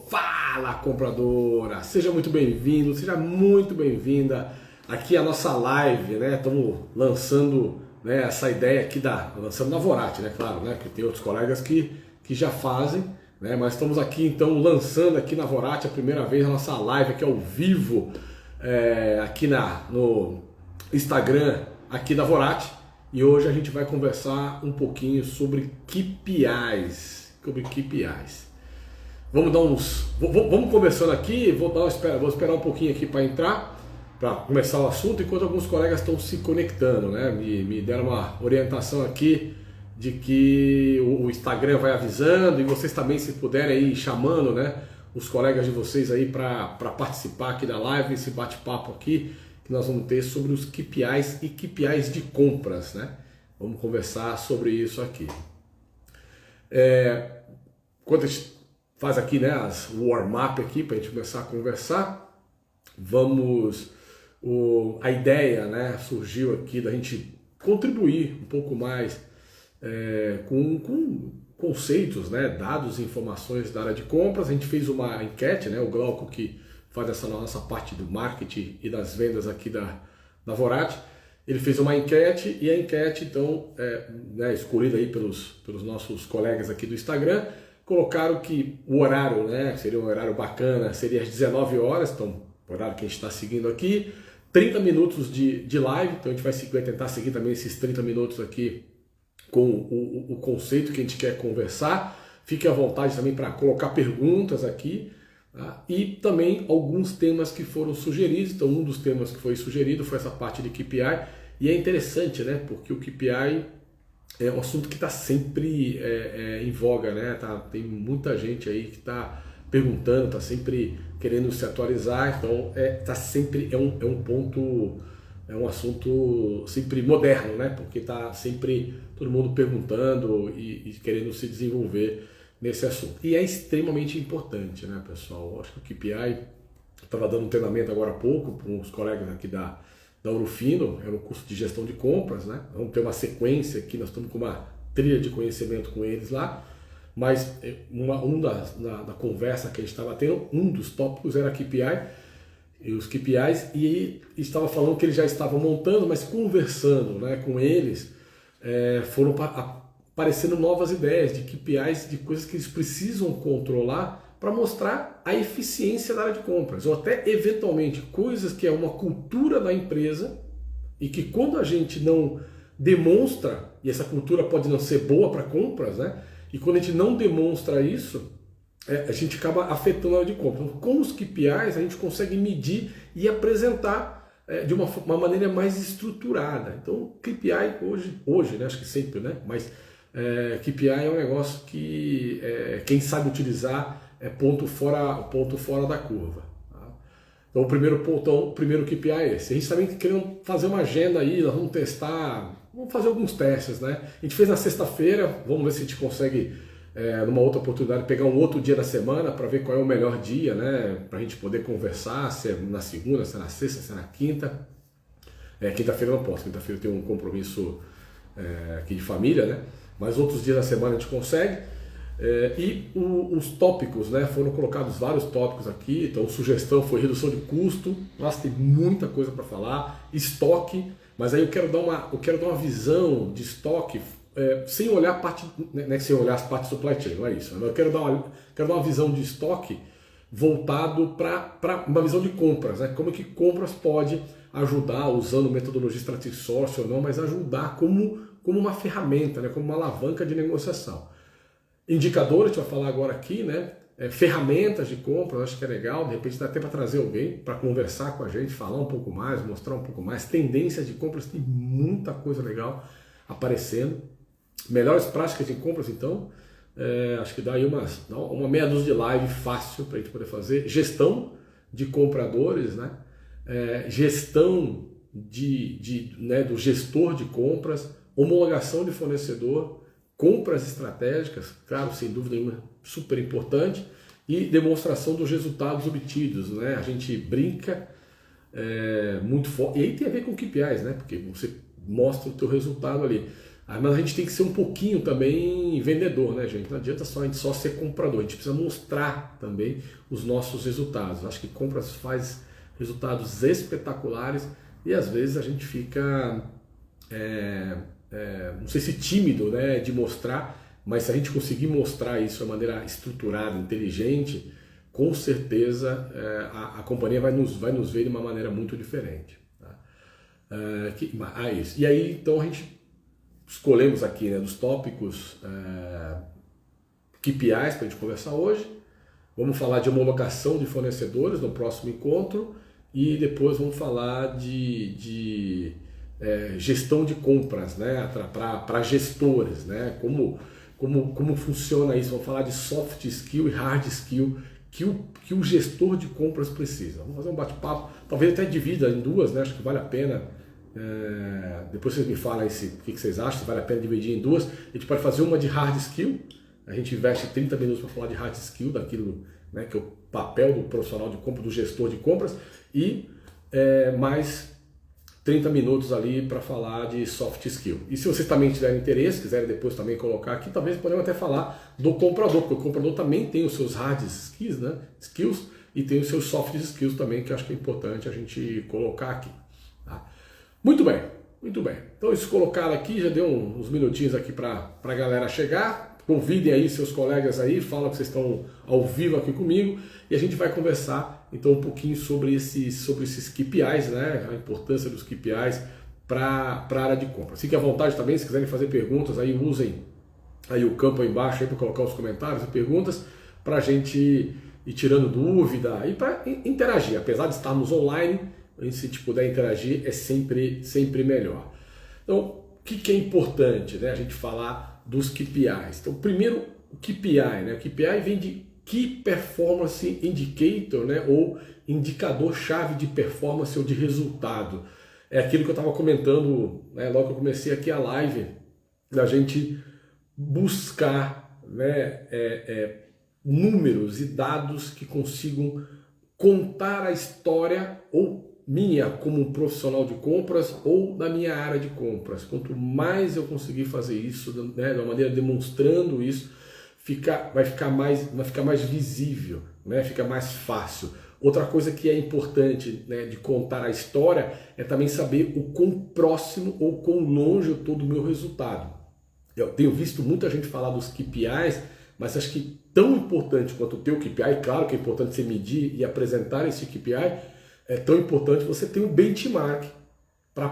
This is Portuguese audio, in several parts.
Fala, compradora! Seja muito bem-vindo, seja muito bem-vinda aqui à nossa live, né? Estamos lançando, né, essa ideia aqui lançando na Vorate, né? Claro, né? Porque tem outros colegas que já fazem, né? Mas estamos aqui então lançando aqui na Vorate a primeira vez a nossa live aqui ao vivo, aqui no Instagram aqui da Vorate. E hoje a gente vai conversar um pouquinho sobre KPIs. Vamos conversando aqui, vou esperar um pouquinho aqui para entrar, para começar o assunto, enquanto alguns colegas estão se conectando, né? Me deram uma orientação aqui de que o Instagram vai avisando e vocês também, se puderem aí chamando, né, os colegas de vocês aí para participar aqui da live, esse bate-papo aqui que nós vamos ter sobre os KPIs e KPIs de compras, né? Vamos conversar sobre isso aqui. Enquanto a gente faz aqui, né, o warm-up aqui para a gente começar a conversar, a ideia, né, surgiu aqui da gente contribuir um pouco mais com conceitos, né, dados e informações da área de compras. A gente fez uma enquete, né, o Glauco, que faz essa nossa parte do marketing e das vendas aqui da Vorate, ele fez uma enquete e a enquete, então, né, escolhida aí pelos nossos colegas aqui do Instagram, colocaram que o horário, né, seria um horário bacana, seria às 19 horas, então, o horário que a gente está seguindo aqui, 30 minutos de live, então a gente vai tentar seguir também esses 30 minutos aqui com o conceito que a gente quer conversar. Fique à vontade também para colocar perguntas aqui, tá? E também alguns temas que foram sugeridos. Então, um dos temas que foi sugerido foi essa parte de KPI, e é interessante, né, porque o KPI é um assunto que está sempre em voga, né? Tem muita gente aí que está perguntando, está sempre querendo se atualizar, então é um assunto sempre moderno, né? Porque está sempre todo mundo perguntando e querendo se desenvolver nesse assunto. E é extremamente importante, né, pessoal? Eu acho que o KPI, estava dando um treinamento agora há pouco para uns colegas aqui da Urufino, era um curso de gestão de compras, né? Vamos ter uma sequência aqui, nós estamos com uma trilha de conhecimento com eles lá, mas da conversa que a gente estava tendo, um dos tópicos era KPI, e os KPIs, e estava falando que eles já estavam montando, mas conversando, né, com eles, foram aparecendo novas ideias de KPIs, de coisas que eles precisam controlar para mostrar a eficiência da área de compras, ou até eventualmente coisas que é uma cultura da empresa e que quando a gente não demonstra, e essa cultura pode não ser boa para compras, né? E quando a gente não demonstra isso, a gente acaba afetando a área de compras. Então, com os KPIs a gente consegue medir e apresentar de uma maneira mais estruturada. Então, KPI hoje, né? Acho que sempre, né? Mas KPI é um negócio que quem sabe utilizar é ponto fora da curva. Tá? Então o primeiro KPI é esse. A gente também querendo fazer uma agenda aí, nós vamos testar, vamos fazer alguns testes, né? A gente fez na sexta-feira, vamos ver se a gente consegue, numa outra oportunidade, pegar um outro dia da semana para ver qual é o melhor dia, né? Para a gente poder conversar, se é na segunda, se é na sexta, se é na quinta. Quinta-feira eu não posso, quinta-feira eu tenho um compromisso aqui de família, né? Mas outros dias da semana a gente consegue. Os tópicos, né, foram colocados vários tópicos aqui. Então, sugestão foi redução de custo. Nossa, tem muita coisa para falar. Estoque, mas aí eu quero dar uma visão de estoque sem olhar a parte, né, sem olhar as partes supply chain, não é isso. Eu quero dar uma visão de estoque voltado para uma visão de compras, né? Como que compras pode ajudar, usando metodologia strategic source ou não, mas ajudar como uma ferramenta, né, como uma alavanca de negociação. Indicadores, a gente vai falar agora aqui, né? Ferramentas de compra, eu acho que é legal, de repente dá até para trazer alguém para conversar com a gente, falar um pouco mais, mostrar um pouco mais. Tendências de compras, tem muita coisa legal aparecendo. Melhores práticas de compras, então, acho que dá aí uma meia dúzia de live fácil para a gente poder fazer. Gestão de compradores, né? Gestão né, do gestor de compras, homologação de fornecedor, compras estratégicas, claro, sem dúvida nenhuma, super importante, e demonstração dos resultados obtidos, né? A gente brinca muito forte, e aí tem a ver com KPIs, né? Porque você mostra o teu resultado ali. Mas a gente tem que ser um pouquinho também vendedor, né, gente? Não adianta a gente só ser comprador, a gente precisa mostrar também os nossos resultados. Acho que compras faz resultados espetaculares e às vezes a gente fica, não sei se tímido, né, de mostrar, mas se a gente conseguir mostrar isso de maneira estruturada, inteligente, com certeza a companhia vai nos ver de uma maneira muito diferente. Tá? Isso. E aí, então, a gente escolhemos aqui, né, dos tópicos KPIs para a gente conversar hoje. Vamos falar de homologação de fornecedores no próximo encontro e depois vamos falar de gestão de compras, né, para gestores, né, como funciona isso. Vamos falar de soft skill e hard skill que o gestor de compras precisa. Vamos fazer um bate-papo, talvez até divida em duas, né, acho que vale a pena. Depois vocês me falam aí o que vocês acham, se vale a pena dividir em duas. A gente pode fazer uma de hard skill, a gente investe 30 minutos para falar de hard skill, daquilo, né, que é o papel do profissional de compra, do gestor de compras, e mais 30 minutos ali para falar de soft skill. E se vocês também tiverem interesse, quiserem depois também colocar aqui, talvez podemos até falar do comprador, porque o comprador também tem os seus hard skills, né, e tem os seus soft skills também, que eu acho que é importante a gente colocar aqui. Tá? Muito bem, muito bem. Então isso colocado aqui, já deu uns minutinhos aqui para a galera chegar. Convidem aí seus colegas aí, falam que vocês estão ao vivo aqui comigo e a gente vai conversar então um pouquinho sobre esses KPIs, né? A importância dos KPIs para a área de compra. Fiquem à vontade também, se quiserem fazer perguntas, aí usem aí o campo aí embaixo para colocar os comentários e perguntas para a gente ir tirando dúvida e para interagir. Apesar de estarmos online, se a gente puder interagir é sempre melhor. Então, o que é importante, né, a gente falar dos KPIs? Então, primeiro, o KPI, né? O KPI vem de Key Performance Indicator, né, ou indicador-chave de performance ou de resultado. É aquilo que eu estava comentando, né, logo que eu comecei aqui a live, da gente buscar, né, números e dados que consigam contar a história ou minha como um profissional de compras ou da minha área de compras. Quanto mais eu conseguir fazer isso, né, de uma maneira demonstrando isso, vai ficar mais visível, né, fica mais fácil. Outra coisa que é importante, né, de contar a história é também saber o quão próximo ou quão longe eu estou do meu resultado. Eu tenho visto muita gente falar dos KPIs, mas acho que tão importante quanto o teu KPI, claro que é importante você medir e apresentar esse KPI, é tão importante você ter um benchmark para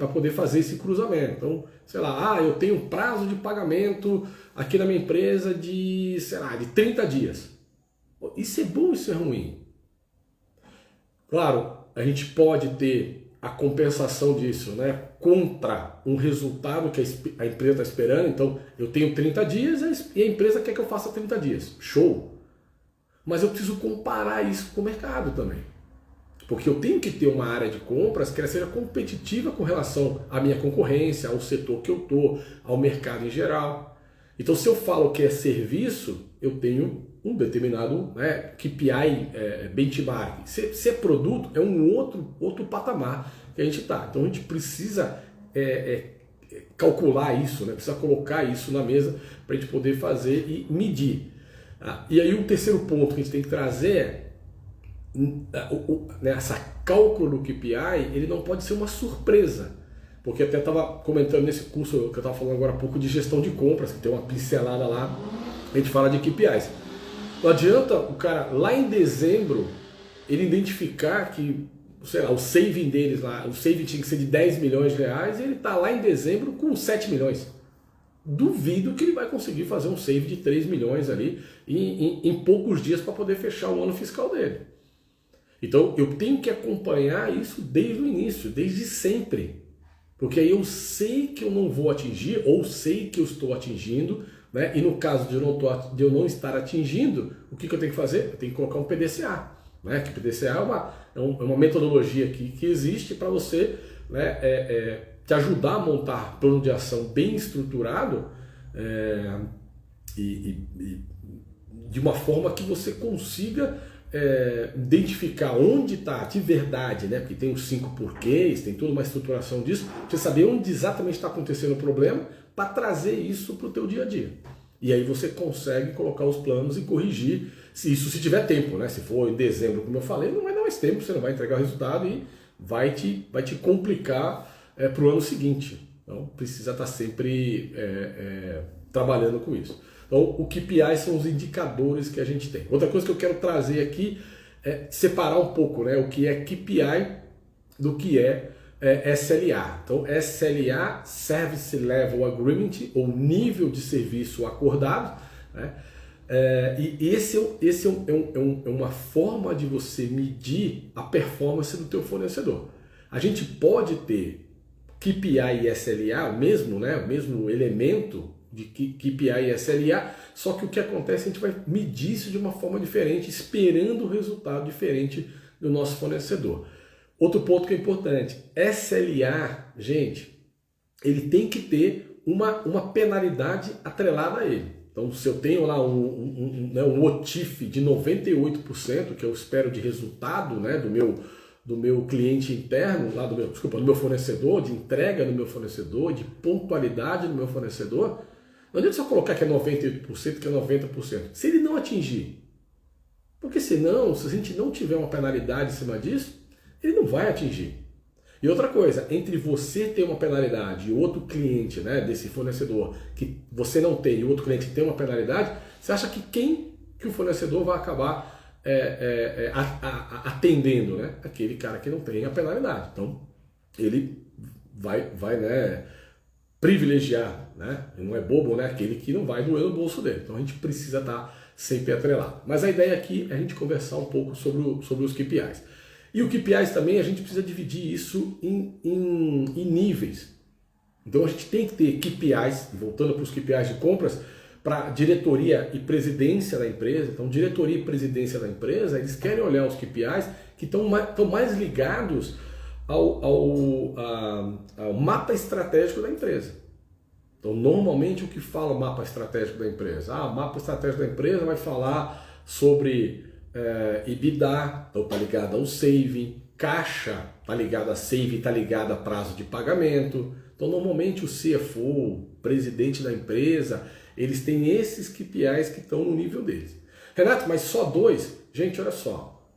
poder fazer esse cruzamento. Então, sei lá, eu tenho um prazo de pagamento aqui na minha empresa de 30 dias. Isso é bom, isso é ruim? Claro, a gente pode ter a compensação disso, né, contra um resultado que a empresa está esperando. Então, eu tenho 30 dias e a empresa quer que eu faça 30 dias. Show! Mas eu preciso comparar isso com o mercado também. Porque eu tenho que ter uma área de compras que ela seja competitiva com relação à minha concorrência, ao setor que eu estou, ao mercado em geral. Então, se eu falo que é serviço, eu tenho um determinado, né, KPI, benchmark. Se é produto, é um outro patamar que a gente está. Então, a gente precisa calcular isso, né, precisa colocar isso na mesa para a gente poder fazer e medir. E aí, o terceiro ponto que a gente tem que trazer é essa cálculo do KPI, ele não pode ser uma surpresa, porque até estava comentando nesse curso que eu estava falando agora há pouco de gestão de compras, que tem uma pincelada lá, a gente fala de KPIs. Não adianta o cara lá em dezembro ele identificar que, sei lá, o saving deles lá, o saving tinha que ser de 10 milhões de reais e ele está lá em dezembro com 7 milhões. Duvido que ele vai conseguir fazer um save de 3 milhões ali em poucos dias para poder fechar o ano fiscal dele. Então eu tenho que acompanhar isso desde o início, desde sempre. Porque aí eu sei que eu não vou atingir, ou sei que eu estou atingindo, né? E no caso de eu não estar atingindo, o que eu tenho que fazer? Eu tenho que colocar um PDCA. Né? Que PDCA é uma metodologia que existe para você, né, te ajudar a montar plano de ação bem estruturado e de uma forma que você consiga identificar onde está de verdade, né? Porque tem os 5 porquês, tem toda uma estruturação disso, você saber onde exatamente está acontecendo o problema para trazer isso para o teu dia a dia. E aí você consegue colocar os planos e corrigir, se tiver tempo, né? Se for em dezembro, como eu falei, não vai dar mais tempo, você não vai entregar o resultado e vai te complicar para o ano seguinte. Então precisa estar sempre trabalhando com isso. Então o KPI são os indicadores que a gente tem. Outra coisa que eu quero trazer aqui é separar um pouco, né, o que é KPI do que é SLA. Então SLA, Service Level Agreement, ou nível de serviço acordado, né? E esse é uma forma de você medir a performance do teu fornecedor. A gente pode ter KPI e SLA, mesmo, né, o mesmo elemento de KPI e SLA, só que o que acontece, a gente vai medir isso de uma forma diferente, esperando um resultado diferente do nosso fornecedor. Outro ponto que é importante, SLA, gente, ele tem que ter uma penalidade atrelada a ele. Então, se eu tenho lá um OTIF de 98%, que eu espero de resultado, né, do meu cliente interno, lá do meu fornecedor, de entrega do meu fornecedor, de pontualidade do meu fornecedor, não adianta só colocar que é 98%, que é 90%. Se ele não atingir, porque senão, se a gente não tiver uma penalidade em cima disso, ele não vai atingir. E outra coisa, entre você ter uma penalidade e outro cliente, né, desse fornecedor que você não tem e o outro cliente tem uma penalidade, você acha que o fornecedor vai acabar atendendo, né? Aquele cara que não tem a penalidade. Então, ele vai né, privilegiar, né? Ele não é bobo, né? Aquele que não vai doer no bolso dele. Então, a gente precisa estar sempre atrelado. Mas a ideia aqui é a gente conversar um pouco sobre os KPIs. E o KPIs também, a gente precisa dividir isso em níveis. Então, a gente tem que ter KPIs, voltando para os KPIs de compras, para diretoria e presidência da empresa. Então, diretoria e presidência da empresa, eles querem olhar os KPIs que estão mais ligados ao mapa estratégico da empresa. Então, normalmente, o que fala o mapa estratégico da empresa? O mapa estratégico da empresa vai falar sobre EBITDA, então está ligado ao saving, caixa está ligado a saving, está ligado a prazo de pagamento. Então, normalmente, o CFO, o presidente da empresa, eles têm esses KPIs que estão no nível deles. Renato, mas só 2? Gente, olha só,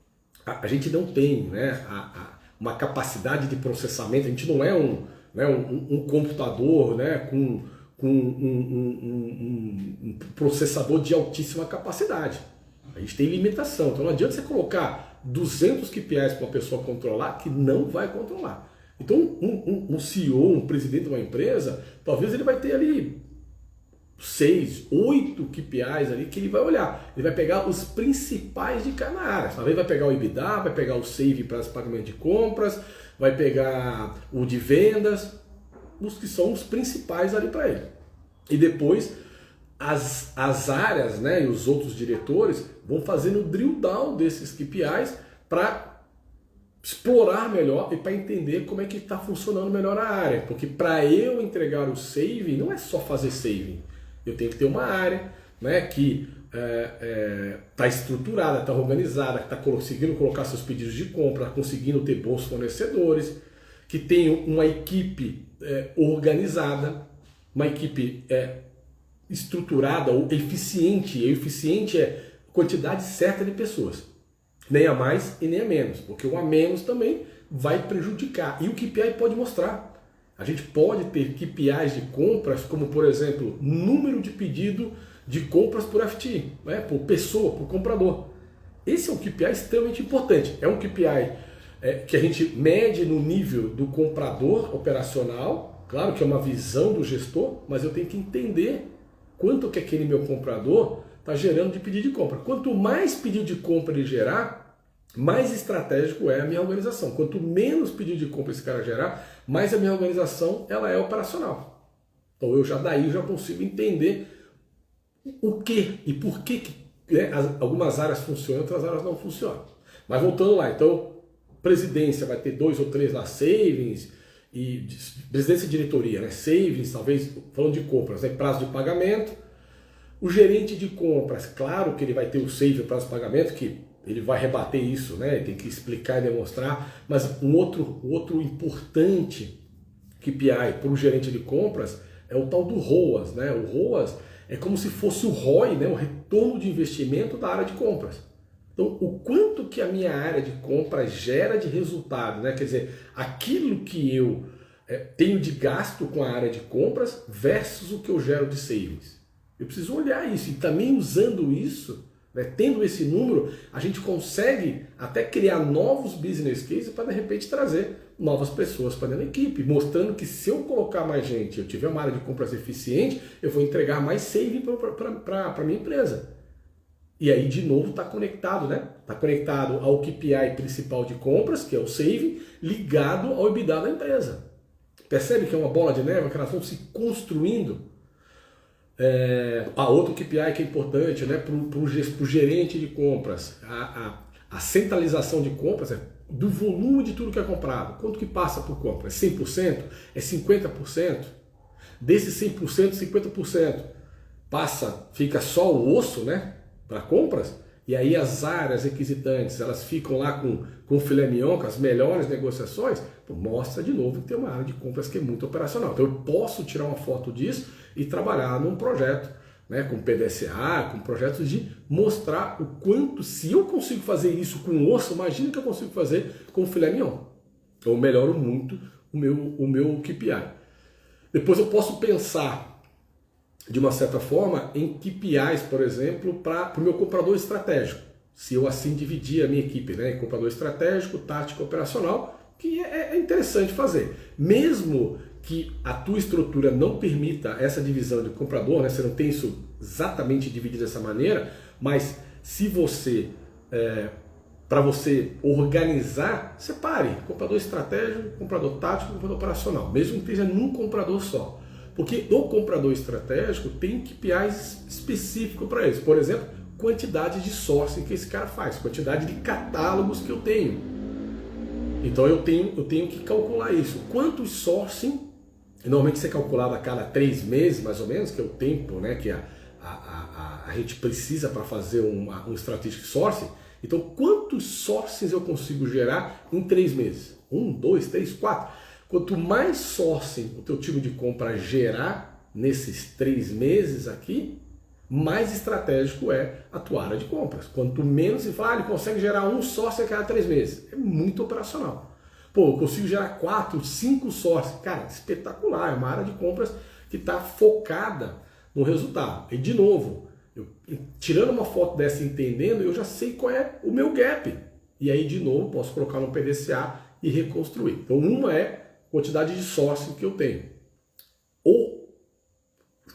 a gente não tem, né, uma capacidade de processamento, a gente não é um computador, né, com um processador de altíssima capacidade. A gente tem limitação, então não adianta você colocar 200 KPIs para uma pessoa controlar que não vai controlar. Então um CEO, um presidente de uma empresa, talvez ele vai ter ali 6, 8 KPIs ali que ele vai olhar. Ele vai pegar os principais de cada área. Talvez vai pegar o EBITDA, vai pegar o save para os pagamentos de compras, vai pegar o de vendas, os que são os principais ali para ele. E depois as áreas, né, e os outros diretores vão fazendo o drill down desses KPIs para explorar melhor e para entender como é que está funcionando melhor a área. Porque para eu entregar o saving, não é só fazer saving. Eu tenho que ter uma área, né, que está estruturada, está organizada, que está conseguindo colocar seus pedidos de compra, conseguindo ter bons fornecedores, que tem uma equipe organizada, uma equipe estruturada ou eficiente. E eficiente é quantidade certa de pessoas, nem a mais e nem a menos, porque o a menos também vai prejudicar. E o KPI pode mostrar. A gente pode ter KPIs de compras, como por exemplo, número de pedido de compras por FTE, né? Por pessoa, por comprador. Esse é um KPI extremamente importante. É um KPI que a gente mede no nível do comprador operacional, claro que é uma visão do gestor, mas eu tenho que entender quanto que aquele meu comprador está gerando de pedido de compra. Quanto mais pedido de compra ele gerar, mais estratégico é a minha organização. Quanto menos pedido de compra esse cara gerar, mais a minha organização ela é operacional. Então eu já consigo entender o que e por que algumas áreas funcionam e outras áreas não funcionam. Mas voltando lá, então presidência vai ter 2 ou 3 lá, savings, e presidência e diretoria, né? Savings, talvez falando de compras, né? Prazo de pagamento. O gerente de compras, claro que ele vai ter o save para os pagamentos, que ele vai rebater isso, né? Tem que explicar e demonstrar, mas um outro importante KPI para o gerente de compras é o tal do ROAS, né? O ROAS é como se fosse o ROI, né? O retorno de investimento da área de compras. Então, o quanto que a minha área de compras gera de resultado, né? Quer dizer, aquilo que eu tenho de gasto com a área de compras versus o que eu gero de savings. Eu preciso olhar isso e também usando isso, né, tendo esse número, a gente consegue até criar novos business cases para de repente trazer novas pessoas para dentro da equipe, mostrando que se eu colocar mais gente, eu tiver uma área de compras eficiente, eu vou entregar mais saving para a minha empresa. E aí, de novo, está conectado, né? Está conectado ao KPI principal de compras, que é o saving, ligado ao EBITDA da empresa. Percebe que é uma bola de neve, que elas vão se construindo? Outro KPI que é importante, né, para o gerente de compras, a centralização de compras do volume de tudo que é comprado. Quanto que passa por compra? É 100%? É 50%? Desses 100%, 50% fica só o osso, né, para compras, e aí as áreas requisitantes, elas ficam lá com filé mignon, com as melhores negociações, mostra de novo que tem uma área de compras que é muito operacional. Então eu posso tirar uma foto disso e trabalhar num projeto, né, com PDCA, com projetos de mostrar o quanto, se eu consigo fazer isso com osso, imagina que eu consigo fazer com filé mignon. Então eu melhoro muito o meu KPI. Depois eu posso pensar, de uma certa forma, em KPIs, por exemplo, para o meu comprador estratégico. Se eu assim dividir a minha equipe, né, em comprador estratégico, tático, operacional, que é interessante fazer. Mesmo que a tua estrutura não permita essa divisão de comprador, né, você não tem isso exatamente dividido dessa maneira, mas se você, para você organizar, separe comprador estratégico, comprador tático, comprador operacional, mesmo que esteja num comprador só. Porque o comprador estratégico tem KPIs específicos para eles. Por exemplo, quantidade de sourcing que esse cara faz, quantidade de catálogos que eu tenho. Então eu tenho que calcular isso. Quantos sourcing, normalmente isso é calculado a cada 3 meses, mais ou menos, que é o tempo, né, que a gente precisa para fazer um strategic sourcing. Então quantos sourcings eu consigo gerar em 3 meses? 1, 2, 3, 4. Quanto mais sourcing o teu time de compra gerar nesses 3 meses aqui, mais estratégico é a tua área de compras. Quanto menos se fala, ele consegue gerar um sourcing a cada 3 meses. É muito operacional. Pô, eu consigo gerar 4, 5 sourcing. Cara, espetacular. É uma área de compras que está focada no resultado. E de novo, tirando uma foto dessa e entendendo, eu já sei qual é o meu gap. E aí, de novo, posso colocar no PDCA e reconstruir. Então, uma é quantidade de sourcing que eu tenho. O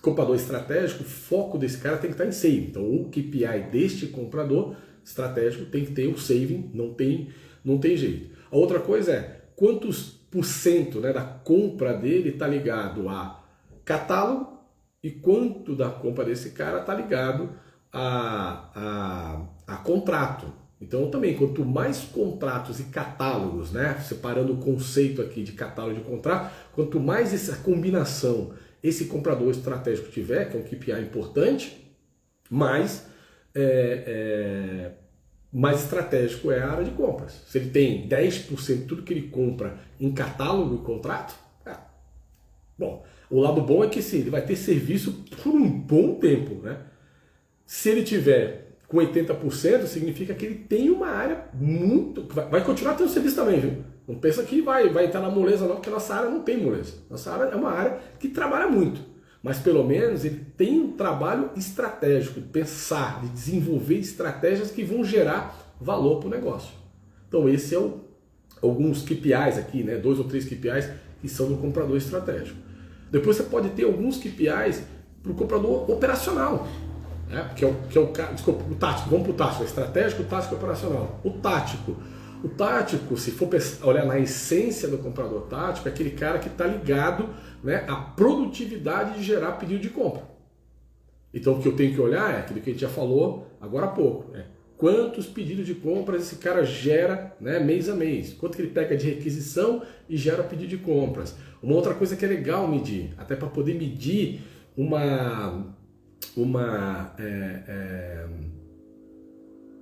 comprador estratégico, o foco desse cara tem que estar em saving. Então, o KPI deste comprador estratégico tem que ter o saving, não tem jeito. A outra coisa é quantos %, né, da compra dele está ligado a catálogo e quanto da compra desse cara está ligado a contrato. Então também, quanto mais contratos e catálogos, né, separando o conceito aqui de catálogo e de contrato, quanto mais essa combinação esse comprador estratégico tiver, que é um KPI importante, mais estratégico é a área de compras. Se ele tem 10% de tudo que ele compra em catálogo e contrato, bom, o lado bom é que sim, ele vai ter serviço por um bom tempo, né? Se ele tiver com 80%, significa que ele tem uma área muito... Vai continuar tendo serviço também, viu? Não pensa que vai estar na moleza não, porque nossa área não tem moleza. Nossa área é uma área que trabalha muito. Mas pelo menos ele tem um trabalho estratégico, de pensar, de desenvolver estratégias que vão gerar valor para o negócio. Então esse é alguns KPIs aqui, né? 2 ou 3 KPIs que são do comprador estratégico. Depois você pode ter alguns KPIs para o comprador operacional. Que é o tático, vamos para o tático, estratégico, tático e operacional. O tático, se for olhar na essência do comprador tático, é aquele cara que está ligado, né, à produtividade de gerar pedido de compra. Então o que eu tenho que olhar é aquilo que a gente já falou agora há pouco. Quantos pedidos de compras esse cara gera, né, mês a mês? Quanto que ele pega de requisição e gera pedido de compras? Uma outra coisa que é legal medir, até para poder medir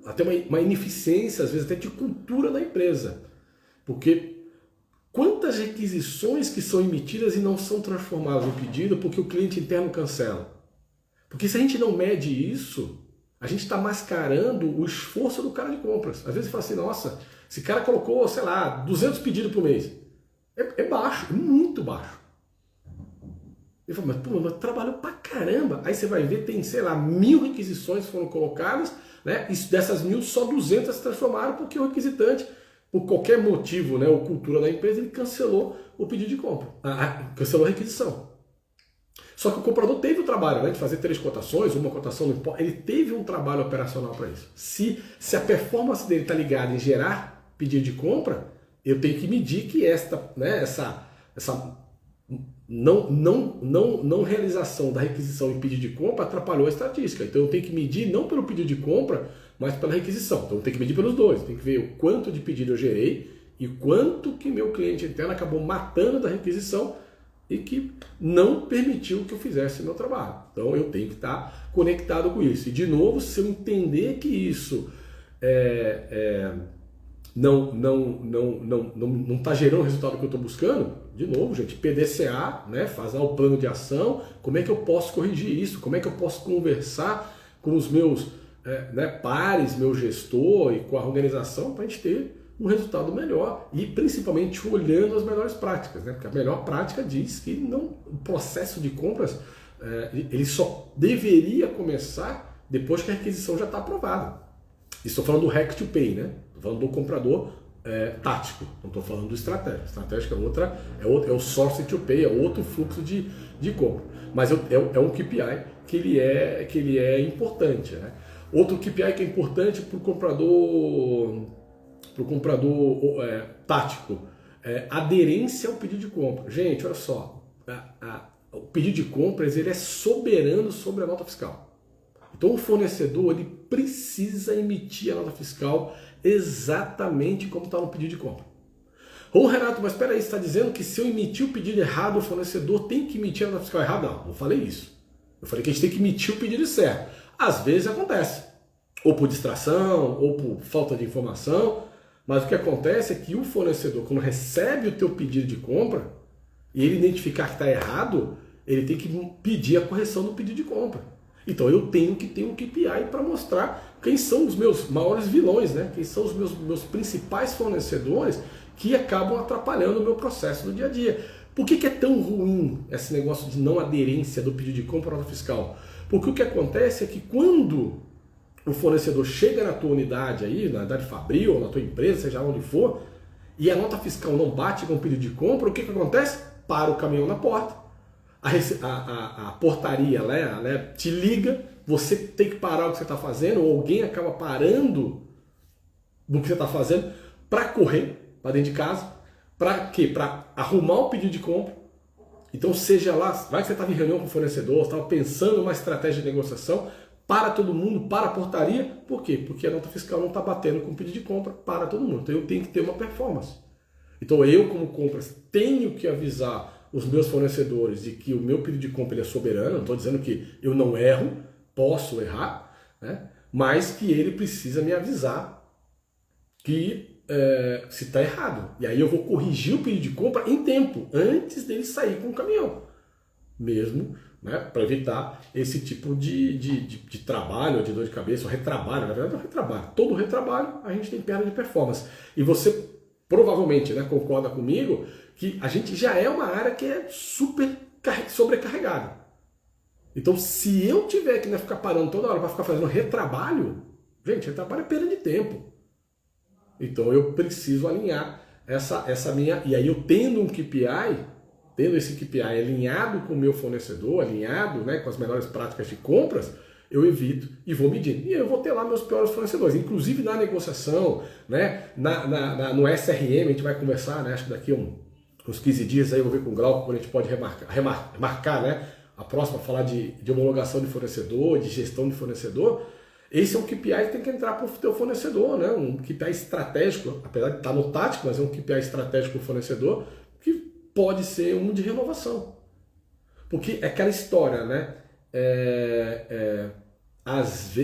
até uma ineficiência, às vezes até de cultura da empresa. Porque quantas requisições que são emitidas e não são transformadas em pedido porque o cliente interno cancela? Porque se a gente não mede isso, a gente está mascarando o esforço do cara de compras. Às vezes fala assim, nossa, esse cara colocou, sei lá, 200 pedidos por mês. É baixo, é muito baixo. Ele fala, mas pô, eu trabalho pra caramba. Aí você vai ver, tem, sei lá, 1000 requisições que foram colocadas, né? E dessas 1000, só 200 se transformaram porque o requisitante, por qualquer motivo, né, ou cultura da empresa, ele cancelou o pedido de compra, cancelou a requisição. Só que o comprador teve o trabalho, né, de fazer 3 cotações, uma cotação, ele teve um trabalho operacional para isso. Se a performance dele está ligada em gerar pedido de compra, eu tenho que medir que essa não realização da requisição em pedido de compra atrapalhou a estatística. Então eu tenho que medir não pelo pedido de compra, mas pela requisição. Então eu tenho que medir pelos dois. Tem que ver o quanto de pedido eu gerei e quanto que meu cliente interno acabou matando da requisição e que não permitiu que eu fizesse o meu trabalho. Então eu tenho que estar conectado com isso. E de novo, se eu entender que isso não está gerando o resultado que eu estou buscando, de novo, gente, PDCA, né, fazer o plano de ação, como é que eu posso corrigir isso, como é que eu posso conversar com os meus pares, meu gestor e com a organização para a gente ter um resultado melhor e principalmente olhando as melhores práticas, né, porque a melhor prática diz que o processo de compras ele só deveria começar depois que a requisição já está aprovada. Estou falando do Hack to Pay, né? Estou falando do comprador tático, não estou falando do estratégico. Estratégico é o Source to Pay, é outro fluxo de compra. Mas é um KPI que ele é importante, né? Outro KPI que é importante para o comprador tático é aderência ao pedido de compra. Gente, olha só, o pedido de compras ele é soberano sobre a nota fiscal. Então o fornecedor ele precisa emitir a nota fiscal exatamente como está no pedido de compra. Ô Renato, mas espera aí, você está dizendo que se eu emitir o pedido errado, o fornecedor tem que emitir a nota fiscal errada? Não falei isso. Eu falei que a gente tem que emitir o pedido certo. Às vezes acontece, ou por distração, ou por falta de informação, mas o que acontece é que o fornecedor, quando recebe o teu pedido de compra, e ele identificar que está errado, ele tem que pedir a correção do pedido de compra. Então eu tenho que ter um KPI para mostrar quem são os meus maiores vilões, né? Quem são os meus principais fornecedores que acabam atrapalhando o meu processo do dia a dia. Por que é tão ruim esse negócio de não aderência do pedido de compra à nota fiscal? Porque o que acontece é que quando o fornecedor chega na tua unidade aí, na unidade fabril ou na tua empresa, seja onde for, e a nota fiscal não bate com o pedido de compra, o que acontece? Para o caminhão na porta. A portaria né, te liga, você tem que parar o que você está fazendo, ou alguém acaba parando do que você está fazendo para correr para dentro de casa. Para quê? Para arrumar o pedido de compra. Então seja lá, vai que você estava em reunião com o fornecedor, estava pensando numa estratégia de negociação, para todo mundo, para a portaria. Por quê? Porque a nota fiscal não está batendo com o pedido de compra para todo mundo. Então eu tenho que ter uma performance. Então eu, como compras, tenho que avisar os meus fornecedores de que o meu pedido de compra ele é soberano. Não estou dizendo que eu não erro, posso errar, né? Mas que ele precisa me avisar que se está errado. E aí eu vou corrigir o pedido de compra em tempo, antes dele sair com o caminhão. Mesmo, né, para evitar esse tipo de trabalho, de dor de cabeça, ou retrabalho. Na verdade não é retrabalho. Todo retrabalho a gente tem perda de performance. E você provavelmente, né, concorda comigo que a gente já é uma área que é super sobrecarregada. Então, se eu tiver que ficar parando toda hora para ficar fazendo retrabalho, gente, retrabalho é perda de tempo. Então, eu preciso alinhar essa minha... E aí, eu tendo um KPI, tendo esse KPI alinhado com o meu fornecedor, alinhado, né, com as melhores práticas de compras, eu evito e vou medindo. E eu vou ter lá meus piores fornecedores. Inclusive na negociação, né, no SRM, a gente vai conversar, né, acho que daqui uns 15 dias aí eu vou ver com o Grau quando a gente pode remarcar, né, a próxima, falar de homologação de fornecedor, de gestão de fornecedor. Esse é um KPI que tem que entrar para o teu fornecedor, né, um KPI estratégico, apesar de estar no tático, mas é um KPI estratégico para o fornecedor, que pode ser um de renovação. Porque é aquela história, né?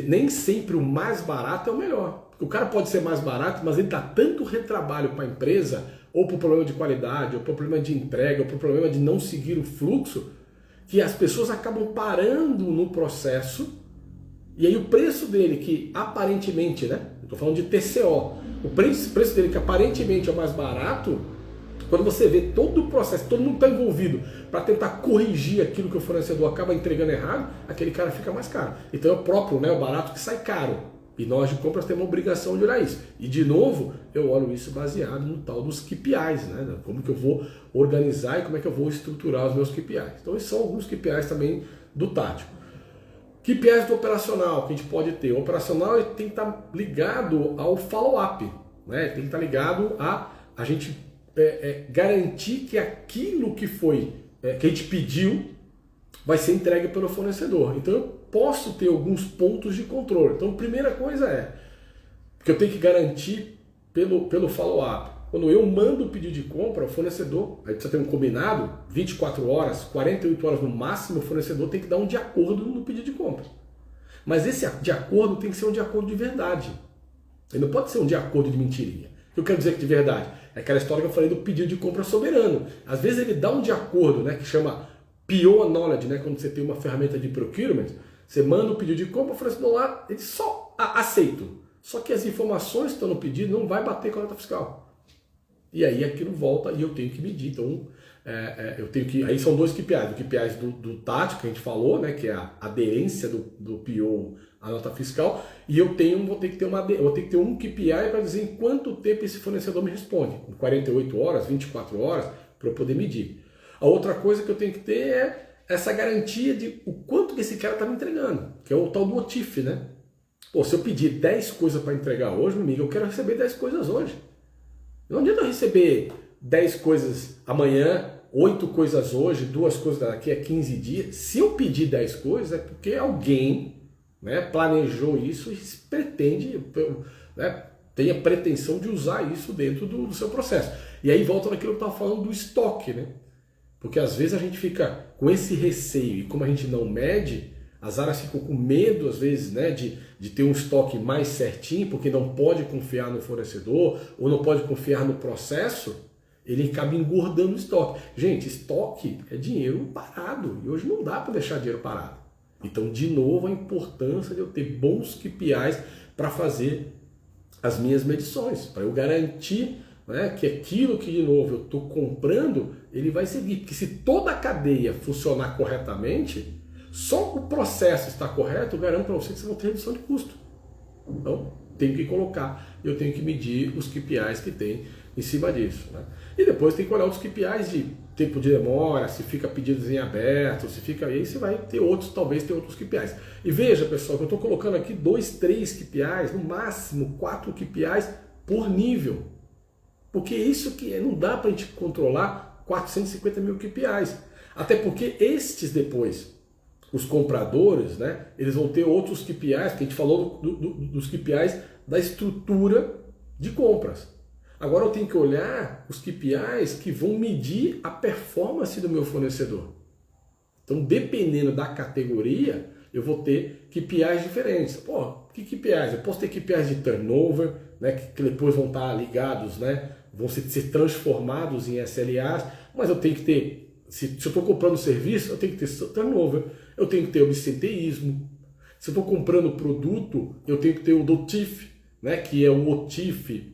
nem sempre o mais barato é o melhor. Porque o cara pode ser mais barato, mas ele dá tanto retrabalho para a empresa, ou por problema de qualidade, ou por problema de entrega, ou por problema de não seguir o fluxo, que as pessoas acabam parando no processo, e aí o preço dele, que aparentemente, né? Estou falando de TCO, o preço dele que aparentemente é o mais barato, quando você vê todo o processo, todo mundo está envolvido para tentar corrigir aquilo que o fornecedor acaba entregando errado, aquele cara fica mais caro. Então é o próprio, né, o barato que sai caro. E nós de compras temos uma obrigação de olhar isso. E de novo, eu olho isso baseado no tal dos KPIs, né? Como que eu vou organizar e como é que eu vou estruturar os meus KPIs. Então esses são alguns KPIs também do tático. KPIs do operacional que a gente pode ter. O operacional ele tem que estar ligado ao follow-up, né? Tem que estar ligado a gente garantir que aquilo que foi que a gente pediu vai ser entregue pelo fornecedor. Então eu posso ter alguns pontos de controle. Então a primeira coisa é que eu tenho que garantir pelo follow-up. Quando eu mando o pedido de compra, o fornecedor, aí precisa ter um combinado, 24 horas, 48 horas no máximo, o fornecedor tem que dar um de acordo no pedido de compra. Mas esse de acordo tem que ser um de acordo de verdade. Ele não pode ser um de acordo de mentirinha. O que eu quero dizer que de verdade? É aquela história que eu falei do pedido de compra soberano. Às vezes ele dá um de acordo, né, que chama PO Knowledge, né, quando você tem uma ferramenta de procurement, você manda o pedido de compra, o fornecedor lá, ele só aceita. Só que as informações que estão no pedido não vai bater com a nota fiscal. E aí aquilo volta e eu tenho que medir. Então, eu tenho que. Aí são dois KPIs. O KPIs do tático que a gente falou, né? Que é a aderência do PO à nota fiscal. E eu vou ter que ter um KPI para dizer em quanto tempo esse fornecedor me responde. Em 48 horas, 24 horas, para eu poder medir. A outra coisa que eu tenho que ter é essa garantia de o quanto que esse cara está me entregando, que é o tal do OTIF, né? Pô, se eu pedir 10 coisas para entregar hoje, meu amigo, eu quero receber 10 coisas hoje. Não adianta eu receber 10 coisas amanhã, 8 coisas hoje, 2 coisas daqui a 15 dias. Se eu pedir 10 coisas, é porque alguém, né, planejou isso e pretende, né, tem a pretensão de usar isso dentro do seu processo. E aí volta naquilo que eu estava falando do estoque, né? Porque às vezes a gente fica com esse receio e como a gente não mede, as áreas ficam com medo, às vezes, né, de ter um estoque mais certinho, porque não pode confiar no fornecedor ou não pode confiar no processo, ele acaba engordando o estoque. Gente, estoque é dinheiro parado e hoje não dá para deixar dinheiro parado. Então, de novo, a importância de eu ter bons KPIs para fazer as minhas medições, para eu garantir, né, que aquilo que, de novo, eu estou comprando, ele vai seguir. Porque se toda a cadeia funcionar corretamente, só o processo está correto, eu garanto para vocês que vocês vão ter redução de custo. Então, tenho que colocar, eu tenho que medir os KPIs que tem em cima disso, né? E depois tem que olhar os KPIs de tempo de demora, se fica pedidos em aberto, se fica aí, você vai ter outros, talvez ter outros KPIs. E veja, pessoal, que eu estou colocando aqui 2, 3 KPIs, no máximo 4 KPIs por nível. Porque isso que não dá para a gente controlar 450 mil KPIs. Até porque estes depois, os compradores, né, eles vão ter outros KPIs, que a gente falou dos KPIs da estrutura de compras. Agora eu tenho que olhar os KPIs que vão medir a performance do meu fornecedor. Então, dependendo da categoria, eu vou ter KPIs diferentes. Pô, que KPIs? Eu posso ter KPIs de turnover, né, que depois vão estar ligados, né, vão ser transformados em SLAs, mas eu tenho que ter, se eu estou comprando serviço, eu tenho que ter turnover, eu tenho que ter o absenteísmo. Se eu estou comprando produto, eu tenho que ter o OTIF, né, que é o OTIF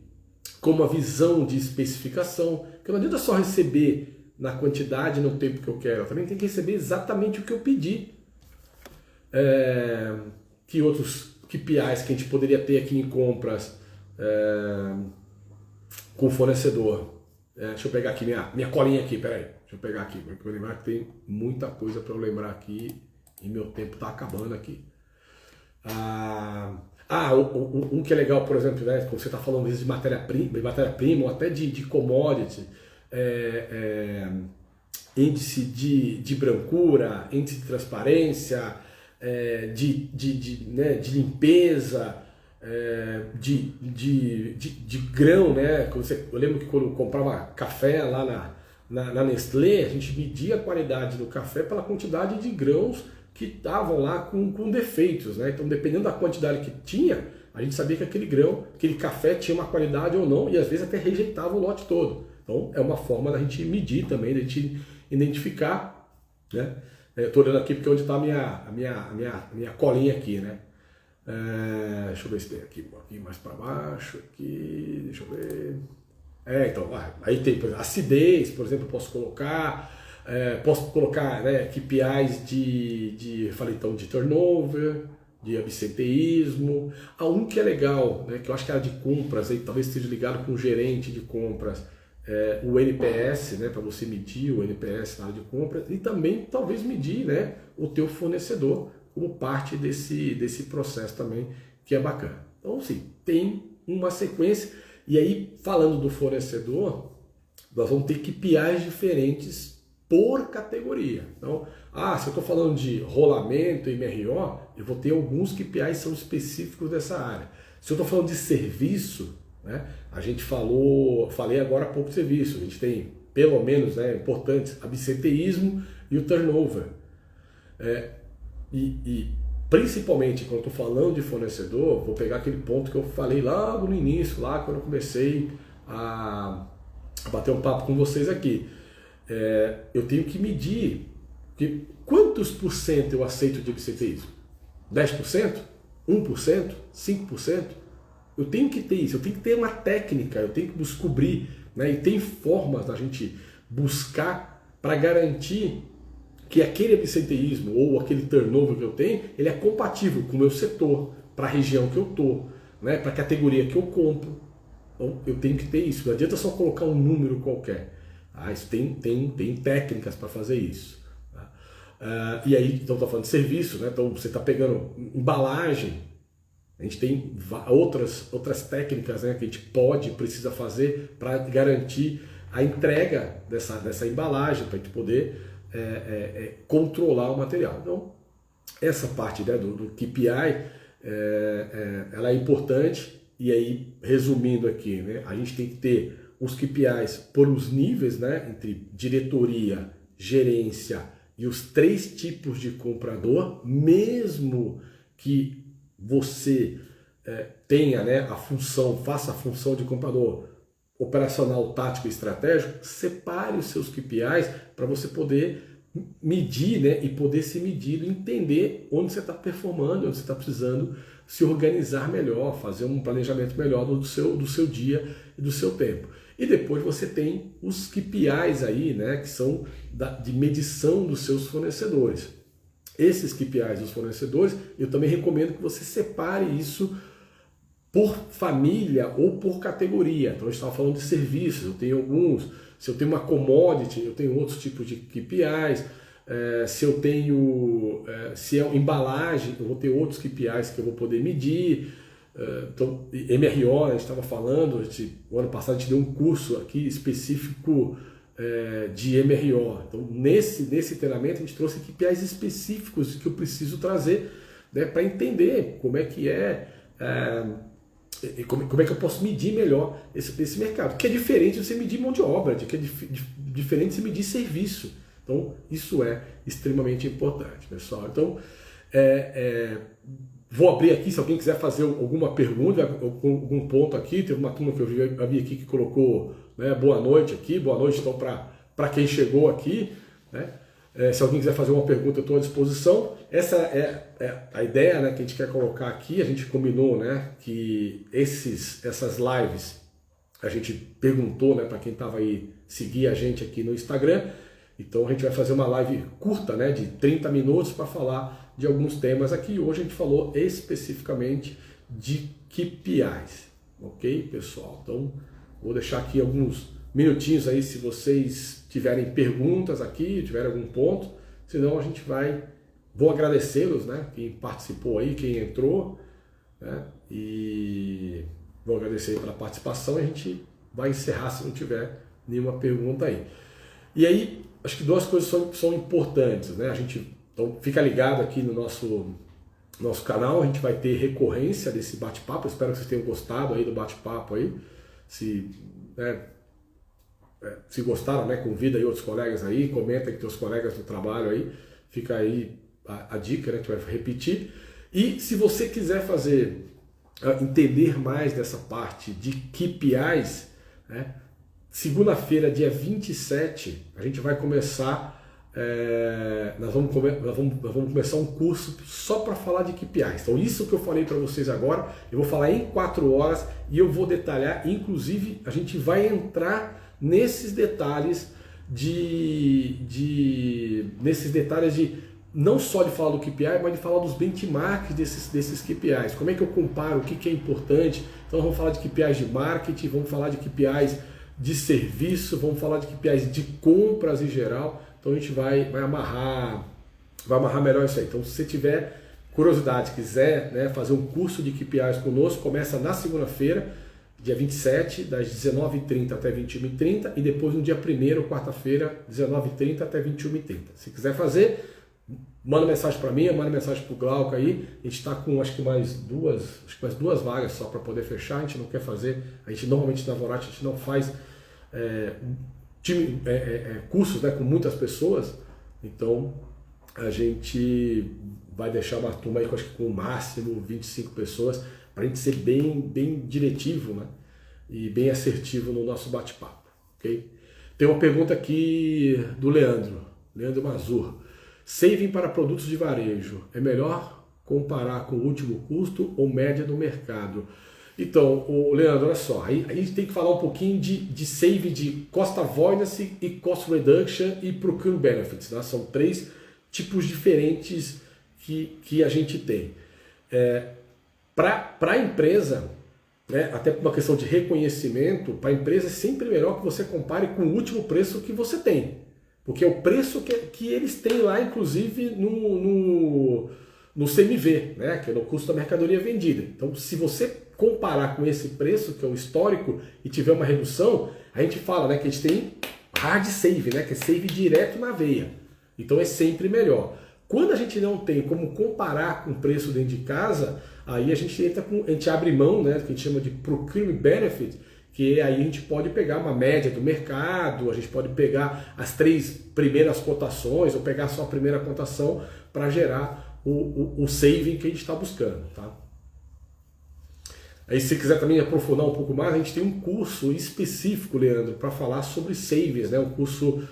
com uma visão de especificação, que não adianta só receber na quantidade e no tempo que eu quero, eu também tenho que receber exatamente o que eu pedi. Que outros KPIs que a gente poderia ter aqui em compras com o fornecedor? Deixa eu pegar aqui minha colinha aqui, peraí. Deixa eu pegar aqui, porque eu lembrar que tem muita coisa para eu lembrar aqui e meu tempo está acabando aqui. Um que é legal, por exemplo, né, quando você está falando às vezes de matéria-prima ou até de commodity, índice de brancura, índice de transparência, de limpeza, de grão, né? Eu lembro que quando eu comprava café lá na Nestlé, a gente media a qualidade do café pela quantidade de grãos que estavam lá com defeitos, né? Então, dependendo da quantidade que tinha, a gente sabia que aquele grão, aquele café tinha uma qualidade ou não, e às vezes até rejeitava o lote todo. Então, é uma forma da gente medir também, da gente identificar, né? Estou olhando aqui porque é onde está a minha colinha aqui, né? Deixa eu ver se tem aqui mais para baixo, aqui, deixa eu ver. Então, aí tem, por exemplo, acidez, por exemplo, eu posso colocar, né, KPIs falei então, de turnover, de absenteísmo. Há um que é legal, né, que eu acho que era de compras, aí, talvez esteja ligado com o gerente de compras, o NPS, né, para você medir o NPS na área de compras, e também talvez medir, né, o teu fornecedor como parte desse processo também, que é bacana. Então, sim, tem uma sequência. E aí, falando do fornecedor, nós vamos ter KPIs diferentes por categoria. Então, se eu estou falando de rolamento e MRO, eu vou ter alguns KPIs que são específicos dessa área. Se eu estou falando de serviço, né, falei agora há pouco de serviço, a gente tem pelo menos, né, importantes, absenteísmo e o turnover. E principalmente quando eu estou falando de fornecedor, vou pegar aquele ponto que eu falei logo no início, lá quando eu comecei a bater um papo com vocês aqui. Eu tenho que medir quantos por cento eu aceito de absenteísmo? 10%? 1%? 5%? Eu tenho que ter isso, eu tenho que ter uma técnica, eu tenho que descobrir, né, e tem formas da gente buscar para garantir que aquele absenteísmo ou aquele turnover que eu tenho, ele é compatível com o meu setor, para a região que eu estou, né, para a categoria que eu compro. Então eu tenho que ter isso, não adianta só colocar um número qualquer. Isso tem técnicas para fazer isso. Tá? E aí, então, estou falando de serviço, né? Então você está pegando embalagem, a gente tem outras técnicas, né, que a gente precisa fazer para garantir a entrega dessa embalagem, para a gente poder controlar o material. Então, essa parte, né, do KPI, ela é importante. E aí, resumindo aqui, né, a gente tem que ter os KPIs por os níveis, né, entre diretoria, gerência e os 3 tipos de comprador, mesmo que você tenha, né, faça a função de comprador operacional, tático e estratégico, separe os seus KPIs para você poder medir, né, e poder se medir, entender onde você está performando, onde você está precisando se organizar melhor, fazer um planejamento melhor do seu dia e do seu tempo. E depois você tem os KPIs aí, né, que são de medição dos seus fornecedores. Esses KPIs dos fornecedores, eu também recomendo que você separe isso por família ou por categoria. Então a gente estava falando de serviços, eu tenho alguns. Se eu tenho uma commodity, eu tenho outros tipos de KPIs. Se é embalagem, eu vou ter outros KPIs que eu vou poder medir. Então, MRO, a gente estava falando, o ano passado a gente deu um curso aqui específico de MRO. Então, nesse treinamento, a gente trouxe KPIs específicos que eu preciso trazer, né, para entender como é que como é que eu posso medir melhor esse mercado. Que é diferente de você medir mão de obra, que é diferente de você medir serviço. Então, isso é extremamente importante, pessoal. Então, vou abrir aqui, se alguém quiser fazer alguma pergunta, algum ponto aqui. Teve uma turma que eu vi aqui que colocou, né, boa noite aqui. Boa noite, então, para quem chegou aqui, né? Se alguém quiser fazer uma pergunta, eu estou à disposição. Essa é a ideia, né, que a gente quer colocar aqui. A gente combinou, né, que essas lives, a gente perguntou, né, para quem estava aí, seguir a gente aqui no Instagram. Então a gente vai fazer uma live curta, né, de 30 minutos para falar de alguns temas aqui. Hoje a gente falou especificamente de KPIs, ok, pessoal? Então vou deixar aqui alguns minutinhos aí se vocês tiverem perguntas aqui, tiverem algum ponto, senão a gente vou agradecê-los, né, quem participou aí, quem entrou, né, e vou agradecer aí pela participação e a gente vai encerrar se não tiver nenhuma pergunta aí. E aí, acho que 2 coisas são importantes, né, então fica ligado aqui no nosso canal, a gente vai ter recorrência desse bate-papo, espero que vocês tenham gostado aí do bate-papo aí, se gostaram, né, convida aí outros colegas aí, comenta com teus colegas do trabalho aí, fica aí a dica, né, que vai repetir. E se você quiser entender mais dessa parte de KPIs, né, segunda-feira, dia 27, a gente vai começar, nós vamos começar um curso só para falar de KPIs. Então isso que eu falei para vocês agora, eu vou falar em 4 horas e eu vou detalhar, inclusive a gente vai entrar nesses detalhes nesses detalhes de não só de falar do KPI, mas de falar dos benchmarks desses KPIs. Como é que eu comparo, o que é importante. Então vamos falar de KPIs de marketing, vamos falar de KPIs de serviço, vamos falar de KPIs de compras em geral. Então a gente vai amarrar melhor isso aí. Então se você tiver curiosidade, quiser, né, fazer um curso de KPIs conosco, começa na segunda-feira, dia 27, das 19h30 até 21h30, e depois no dia 1º, quarta-feira, 19h30 até 21h30. Se quiser fazer, manda mensagem para mim, manda mensagem para o Glauco aí. A gente está com acho que mais duas vagas só para poder fechar. A gente não quer fazer, a gente normalmente na Vorate a gente não faz cursos, né, com muitas pessoas. Então a gente vai deixar uma turma aí com, acho que com o máximo 25 pessoas, para a gente ser bem diretivo, né, e bem assertivo no nosso bate-papo. Okay? Tem uma pergunta aqui do Leandro Mazur. Saving para produtos de varejo, é melhor comparar com o último custo ou média do mercado? Então, Leandro, olha só, aí a gente tem que falar um pouquinho de saving de cost avoidance e cost reduction e procure benefits, né? São 3 tipos diferentes que a gente tem. Para a empresa, né, até por uma questão de reconhecimento, para a empresa é sempre melhor que você compare com o último preço que você tem. Porque é o preço que eles têm lá, inclusive, no CMV, né? Que é no custo da mercadoria vendida. Então, se você comparar com esse preço, que é o histórico, e tiver uma redução, a gente fala, né, que a gente tem hard save, né, que é save direto na veia. Então é sempre melhor. Quando a gente não tem como comparar com o preço dentro de casa, aí a gente abre mão, né, que a gente chama de procure benefit, que aí a gente pode pegar uma média do mercado, a gente pode pegar as 3 primeiras cotações ou pegar só a primeira cotação para gerar o saving que a gente está buscando. Tá? Aí se quiser também aprofundar um pouco mais, a gente tem um curso específico, Leandro, para falar sobre savings, né? Um curso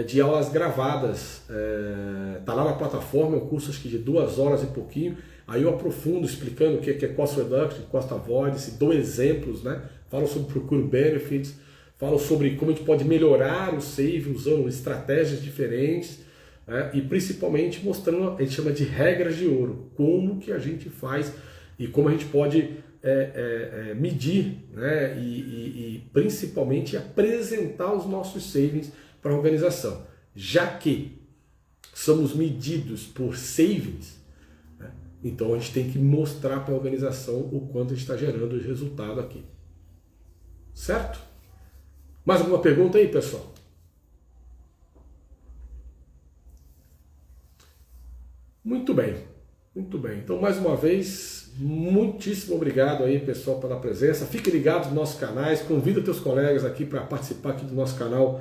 de aulas gravadas, tá lá na plataforma, é um curso acho que de 2 horas e pouquinho, aí eu aprofundo explicando o que é cost reduction, cost avoidance, dou exemplos, né? Falo sobre procure benefits, falo sobre como a gente pode melhorar o save usando estratégias diferentes, né? E principalmente mostrando, a gente chama de regras de ouro, como que a gente faz e como a gente pode medir, né? E principalmente apresentar os nossos savings para a organização. Já que somos medidos por savings, né? Então a gente tem que mostrar para a organização o quanto a gente está gerando de resultado aqui. Certo? Mais alguma pergunta aí, pessoal? Muito bem, muito bem. Então, mais uma vez, muitíssimo obrigado aí, pessoal, pela presença. Fiquem ligados nos nossos canais, convida teus colegas aqui para participar aqui do nosso canal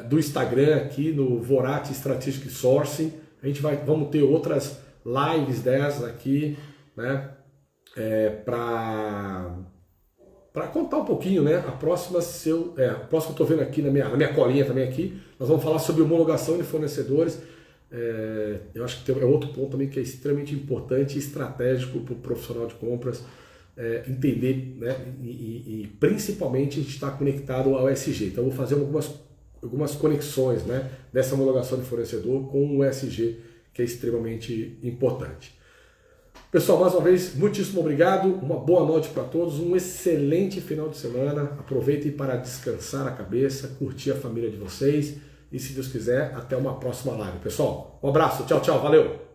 do Instagram, aqui no Vorate Strategic Sourcing. A gente vamos ter outras lives dessas aqui, né, para contar um pouquinho, né? A próxima que eu estou vendo aqui na minha colinha também aqui, nós vamos falar sobre homologação de fornecedores. Eu acho que é outro ponto também que é extremamente importante e estratégico para o profissional de compras entender, né? E principalmente a gente está conectado ao ESG. Então eu vou fazer algumas conexões, né, dessa homologação de fornecedor com o ESG, que é extremamente importante. Pessoal, mais uma vez, muitíssimo obrigado, uma boa noite para todos, um excelente final de semana, aproveitem para descansar a cabeça, curtir a família de vocês e, se Deus quiser, até uma próxima live. Pessoal, um abraço, tchau, tchau, valeu!